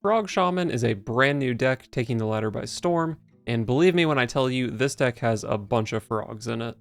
Frog Shaman is a brand new deck taking the ladder by storm, and believe me when I tell you, this deck has a bunch of frogs in it.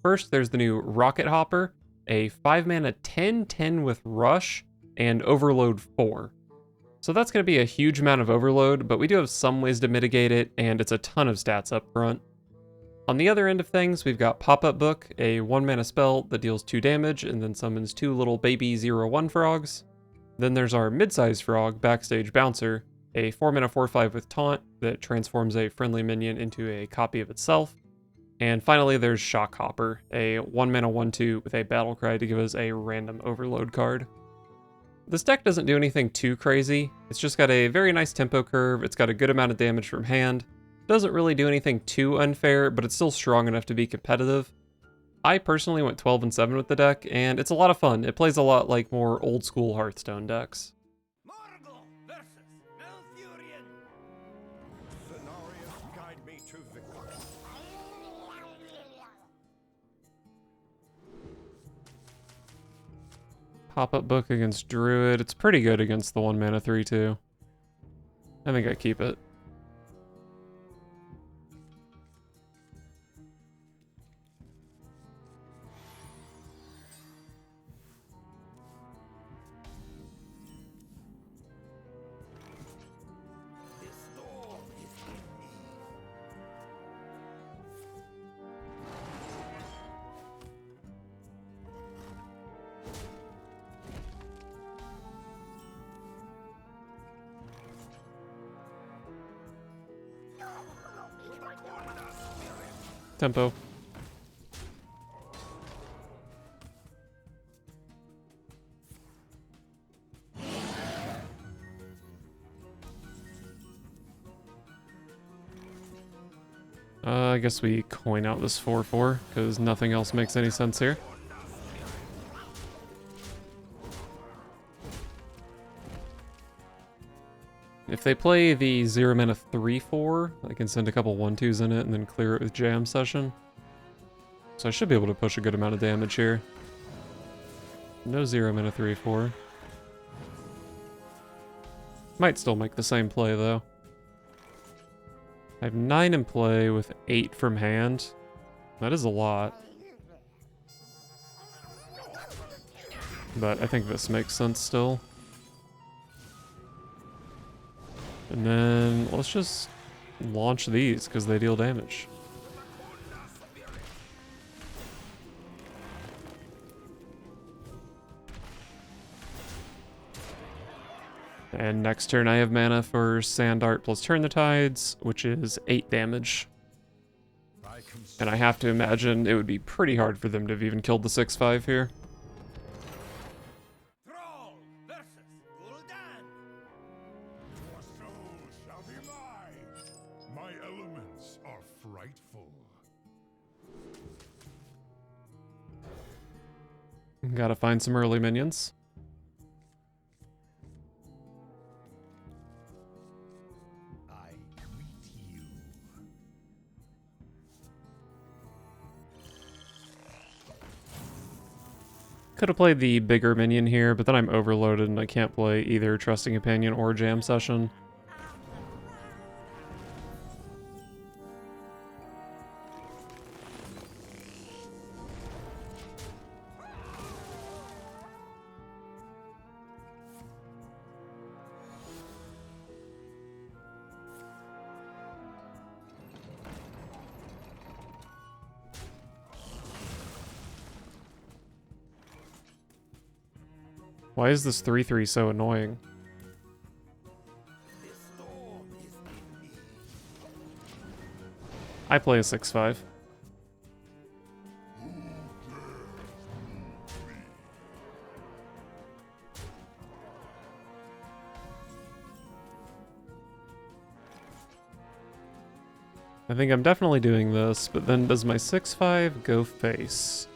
First, there's the new Rocket Hopper, a 5 mana 10/10 with Rush, and Overload 4. So that's going to be a huge amount of overload, but we do have some ways to mitigate it, and it's a ton of stats up front. On the other end of things, we've got Pop-Up Book, a 1 mana spell that deals 2 damage and then summons 2 little baby 0/1 frogs. Then there's our mid-sized frog, Backstage Bouncer, a 4 mana 4/5 with Taunt that transforms a friendly minion into a copy of itself. And finally there's Shock Hopper, a 1 mana 1/2 with a Battle Cry to give us a random overload card. This deck doesn't do anything too crazy, it's just got a very nice tempo curve, it's got a good amount of damage from hand, doesn't really do anything too unfair, but it's still strong enough to be competitive. I personally went 12-7 with the deck, and it's a lot of fun. It plays a lot like more old school Hearthstone decks. Pop-Up Book against Druid. It's pretty good against the 1 mana 3/2. I think I keep it. Tempo. I guess we coin out this 4/4, because nothing else makes any sense here. If they play the 0 mana 3/4, I can send a couple 1/2s in it and then clear it with Jam Session. So I should be able to push a good amount of damage here. No 0 mana 3/4. Might still make the same play though. I have 9 in play with 8 from hand. That is a lot. But I think this makes sense still. And then let's just launch these because they deal damage. And next turn I have mana for Sand Art plus Turn the Tides, which is 8 damage. And I have to imagine it would be pretty hard for them to have even killed the 6/5 here. Gotta find some early minions. Could have played the bigger minion here, but then I'm overloaded and I can't play either Trusting Companion or Jam Session. Why is this 3/3 so annoying? I play a 6/5. I think I'm definitely doing this, but then does my 6/5 go face?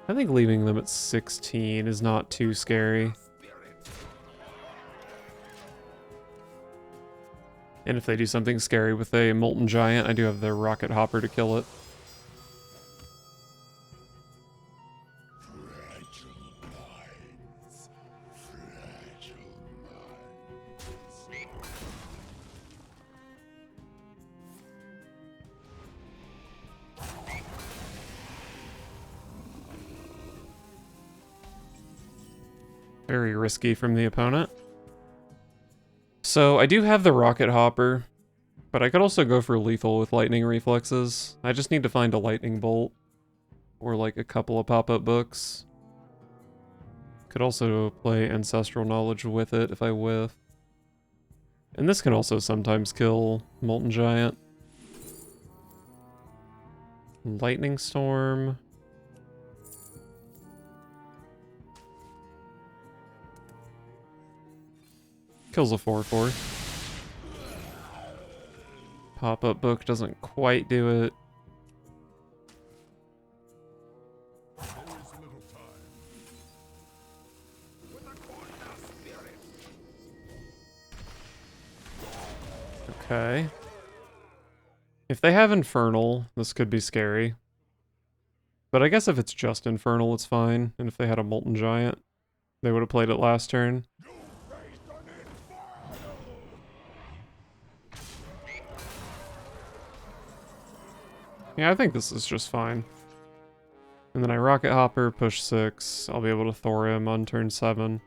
I think leaving them at 16 is not too scary. And if they do something scary with a Molten Giant, I do have the Rocket Hopper to kill it. Very risky from the opponent. So I do have the Rocket Hopper, but I could also go for lethal with lightning reflexes. I just need to find a lightning bolt or like a couple of pop-up books. Could also play Ancestral Knowledge with it if I whiff. And this can also sometimes kill Molten Giant. Lightning Storm. Kills a 4/4. Pop-up book doesn't quite do it. Okay. If they have Infernal, this could be scary. But I guess if it's just Infernal, it's fine. And if they had a Molten Giant, they would have played it last turn. Yeah, I think this is just fine. And then I Rocket Hopper, push 6. I'll be able to Thor him on turn 7.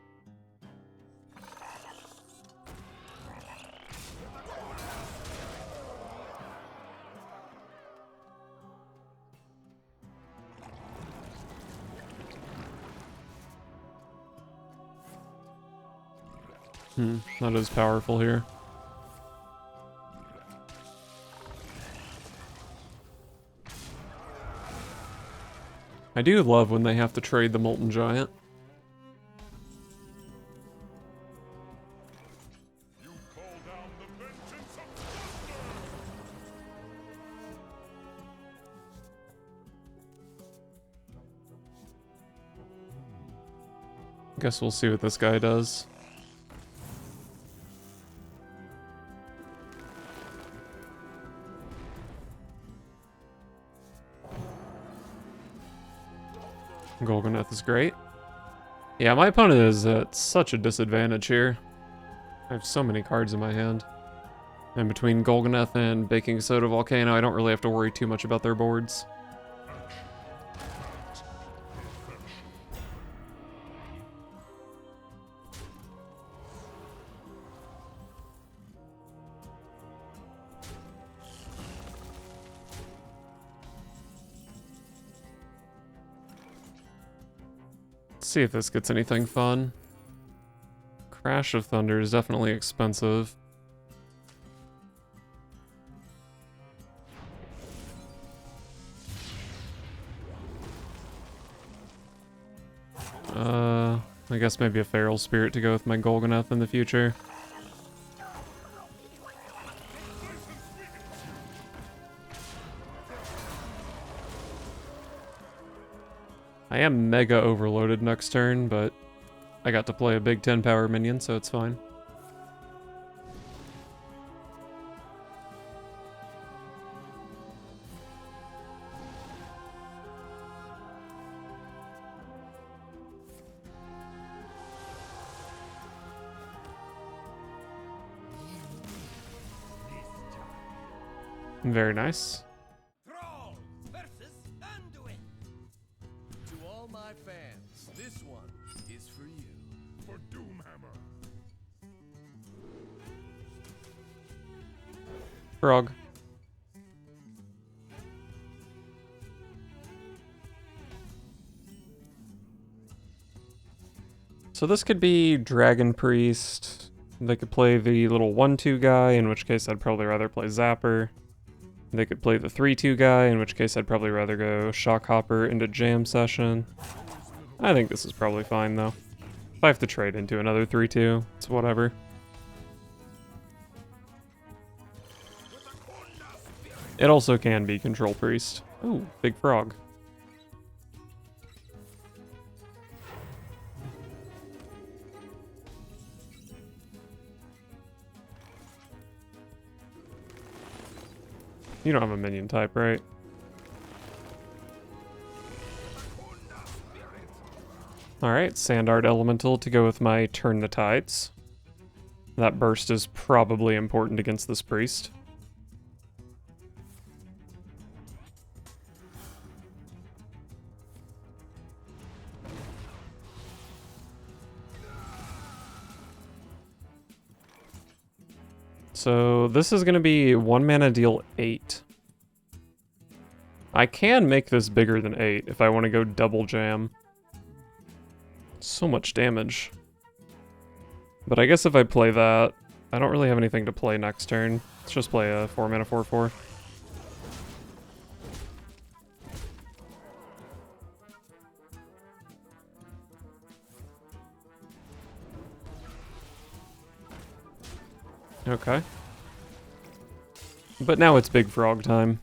That is powerful here. I do love when they have to trade the Molten Giant. Guess we'll see what this guy does. Golganeth is great. Yeah, my opponent is at such a disadvantage here. I have so many cards in my hand. And between Golganeth and Baking Soda Volcano, I don't really have to worry too much about their boards. Let's see if this gets anything fun. Crash of Thunder is definitely expensive. I guess maybe a Feral Spirit to go with my Golganeth in the future. I am mega overloaded next turn, but I got to play a big 10 power minion, so it's fine. Very nice. This one is for you. For Doomhammer. Frog. So this could be Dragon Priest. They could play the little 1/2 guy, in which case I'd probably rather play Zapper. They could play the 3/2 guy, in which case I'd probably rather go Shock Hopper into Jam Session. I think this is probably fine, though. If I have to trade into another 3/2, it's whatever. It also can be Control Priest. Ooh, big frog. You don't have a minion type, right? Alright, Sand Art Elemental to go with my Turn the Tides. That burst is probably important against this priest. So this is going to be 1 mana deal 8. I can make this bigger than 8 if I want to go double jam. So much damage. But I guess if I play that, I don't really have anything to play next turn. Let's just play a 4 mana 4/4. Okay. But now it's big frog time.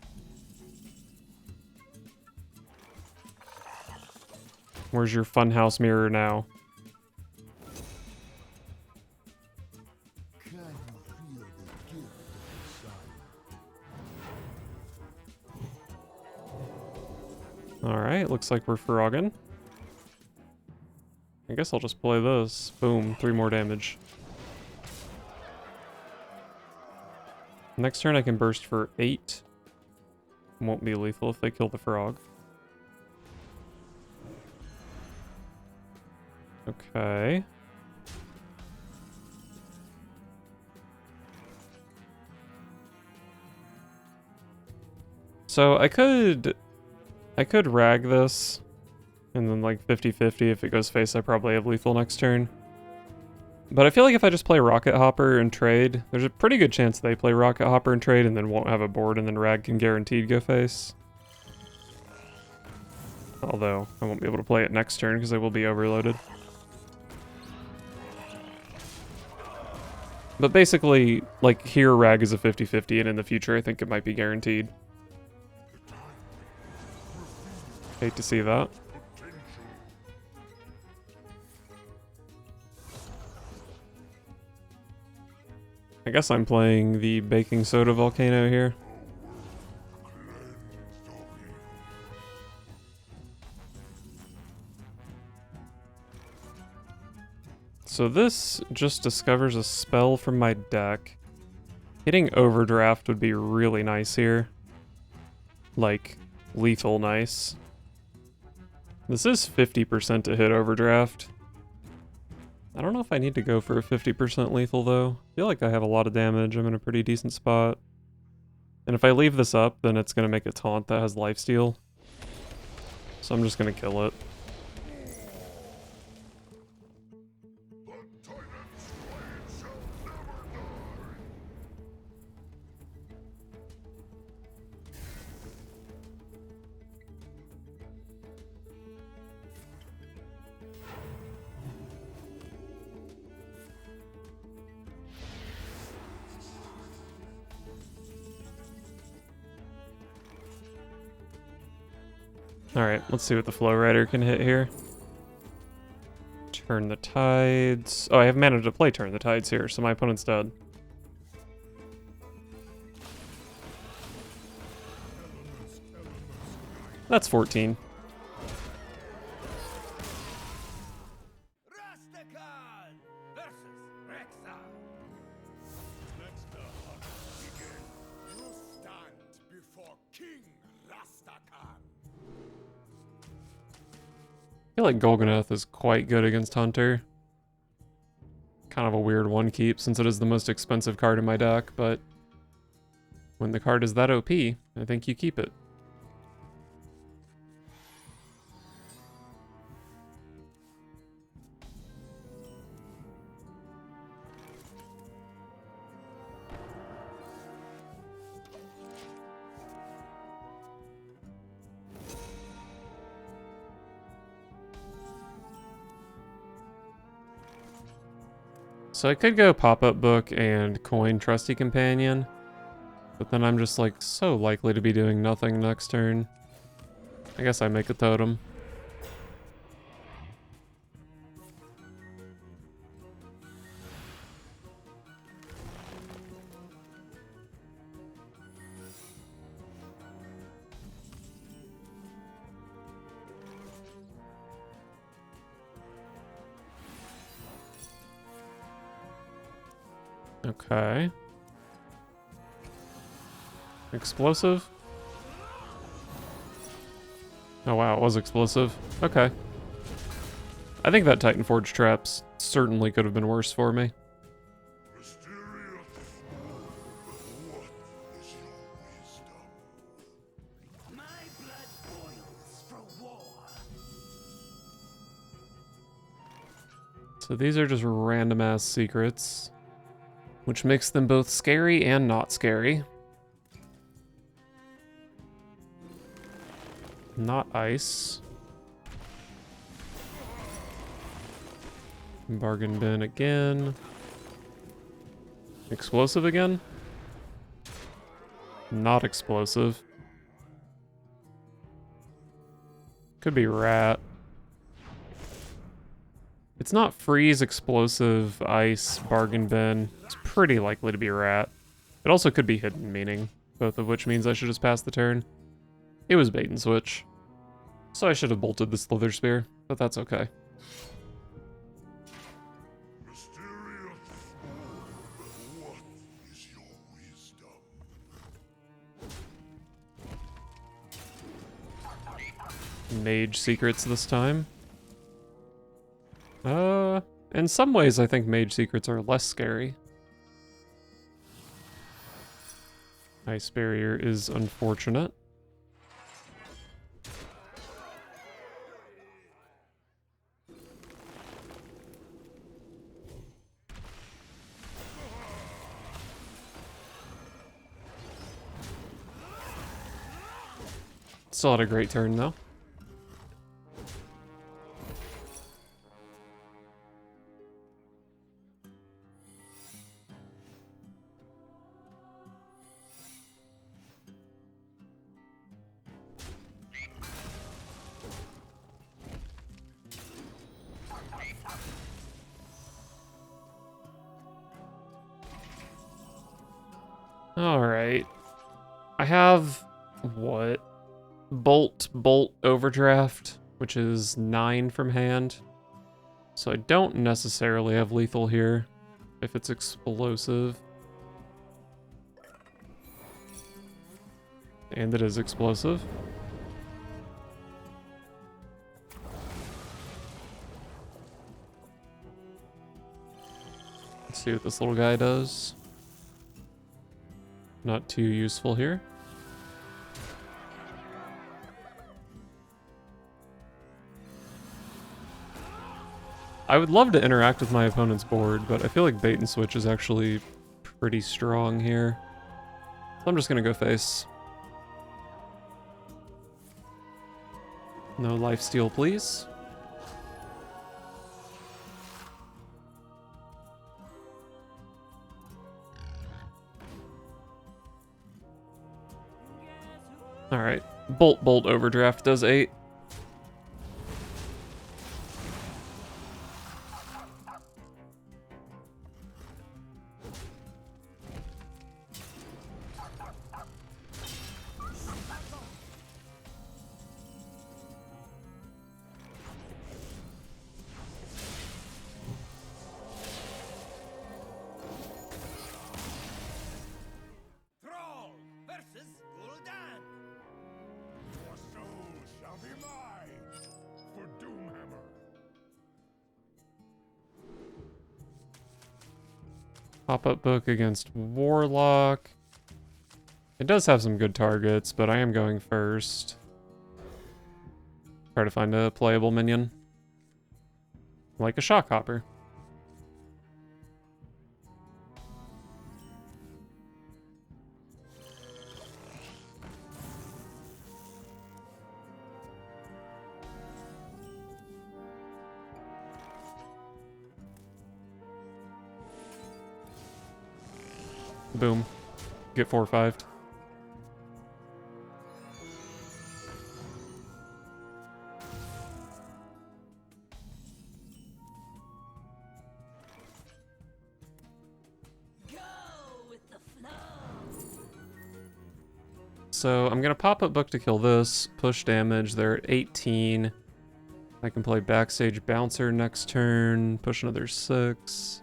Where's your funhouse mirror now? Can you feel the gift of the Alright, looks like we're frogging. I guess I'll just play this. Boom, 3 more damage. Next turn I can burst for 8. Won't be lethal if they kill the frog. Okay. So I could rag this and then like 50-50 if it goes face I probably have lethal next turn. But I feel like if I just play Rocket Hopper and trade, there's a pretty good chance they play Rocket Hopper and trade and then won't have a board and then Rag can guaranteed go face. Although, I won't be able to play it next turn because I will be overloaded. But basically, like, here Rag is a 50-50 and in the future I think it might be guaranteed. Hate to see that. I guess I'm playing the baking soda volcano here. So this just discovers a spell from my deck. Hitting Overdraft would be really nice here. Like, lethal nice. This is 50% to hit Overdraft. I don't know if I need to go for a 50% lethal though. I feel like I have a lot of damage. I'm in a pretty decent spot. And if I leave this up, then it's going to make a taunt that has lifesteal. So I'm just going to kill it. Alright, let's see what the Flow Rider can hit here. Turn the Tides. Oh, I have mana to play Turn the Tides here, so my opponent's dead. That's 14. I feel like Golganath is quite good against Hunter. Kind of a weird one keep since it is the most expensive card in my deck, but when the card is that OP, I think you keep it. So I could go Pop-Up Book and Coin Trusty Companion, but then I'm just like so likely to be doing nothing next turn. I guess I make a totem. Okay. Explosive? Oh wow, it was explosive. Okay. I think that Titan Forge traps certainly could have been worse for me. So these are just random ass secrets, which makes them both scary and not scary. Not ice. Bargain bin again. Explosive again? Not explosive. Could be rat. It's not freeze, explosive, ice, bargain bin. It's pretty likely to be rat. It also could be hidden meaning, both of which means I should just pass the turn. It was bait and switch. So I should have bolted the Slither Spear, but that's okay. What is your wisdom? Mage secrets this time. In some ways I think mage secrets are less scary. Ice barrier is unfortunate. Still had a great turn though. Alright. I have what? Bolt, overdraft, which is 9 from hand. So I don't necessarily have lethal here if it's explosive. And it is explosive. Let's see what this little guy does. Not too useful here. I would love to interact with my opponent's board, but I feel like bait and switch is actually pretty strong here. So I'm just gonna go face. No lifesteal, please. Alright. Bolt, overdraft does 8. Thrall versus Gul'dan. Your soul shall be mine for Doomhammer. Pop-up book against Warlock. It does have some good targets, but I am going first. Try to find a playable minion. Like a Shock Hopper. Boom. Get 4-5'd. So I'm gonna pop-up book to kill this. Push damage. They're at 18. I can play Backstage Bouncer next turn. Push another 6.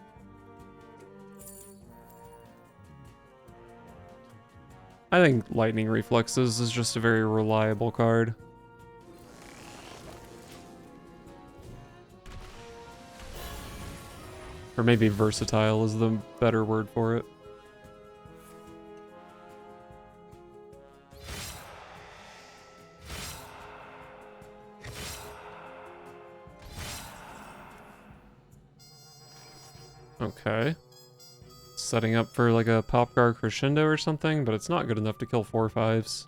I think Lightning Reflexes is just a very reliable card. Or maybe versatile is the better word for it. Okay. Setting up for like a Popgar Crescendo or something, but it's not good enough to kill 4/5s.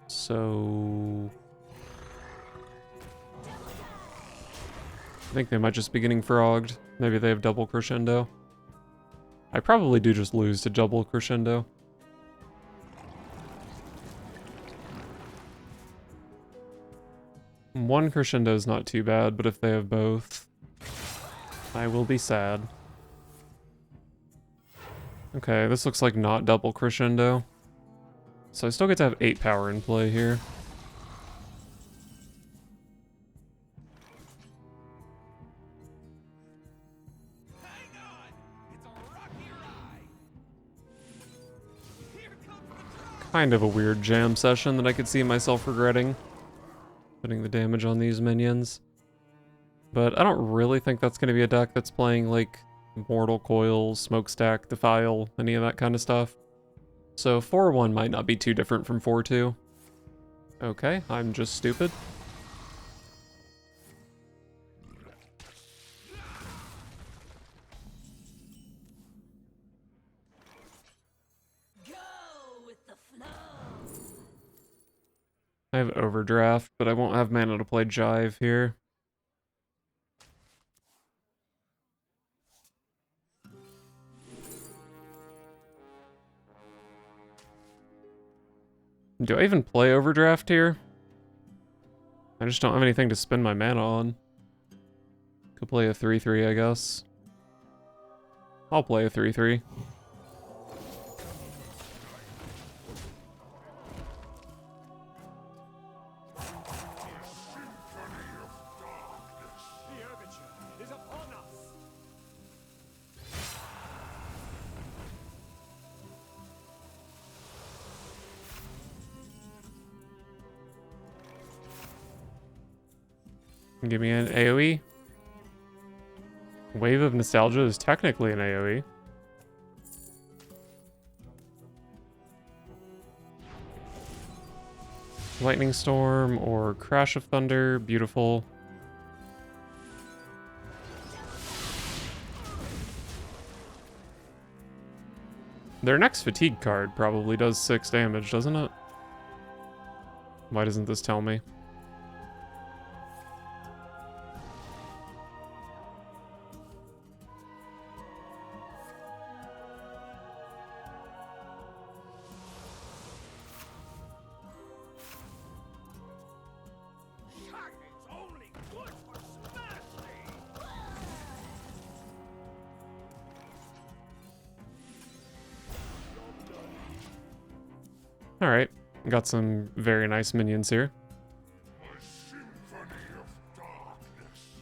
So... I think they might just be getting frogged. Maybe they have double Crescendo. I probably do just lose to double Crescendo. One Crescendo is not too bad, but if they have both, I will be sad. Okay, this looks like not double Crescendo. So I still get to have 8 power in play here. Hang on! It's a rocky ride! Here comes the truck! Kind of a weird jam session that I could see myself regretting. Putting the damage on these minions. But I don't really think that's going to be a deck that's playing like Mortal Coil, Smokestack, Defile, any of that kind of stuff. So 4-1 might not be too different from 4-2. Okay, I'm just stupid. Go with the flow. I have Overdraft, but I won't have mana to play Jive here. Do I even play Overdraft here? I just don't have anything to spend my mana on. Could play a 3-3, I guess. I'll play a 3-3. The overture is upon us! Give me an AoE. Wave of Nostalgia is technically an AoE. Lightning Storm or Crash of Thunder, beautiful. Their next Fatigue card probably does 6 damage, doesn't it? Why doesn't this tell me? Shaman's only good for smashing! Alright, got some very nice minions here.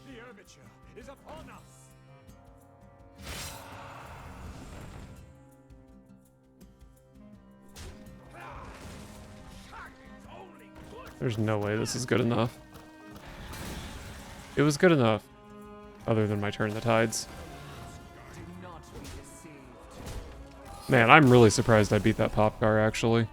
The overture is upon us! Shaman's only good There's no way this is good enough. It was good enough. Other than my Turn the Tides. Do not be deceived. Man, I'm really surprised I beat that Popgar, actually.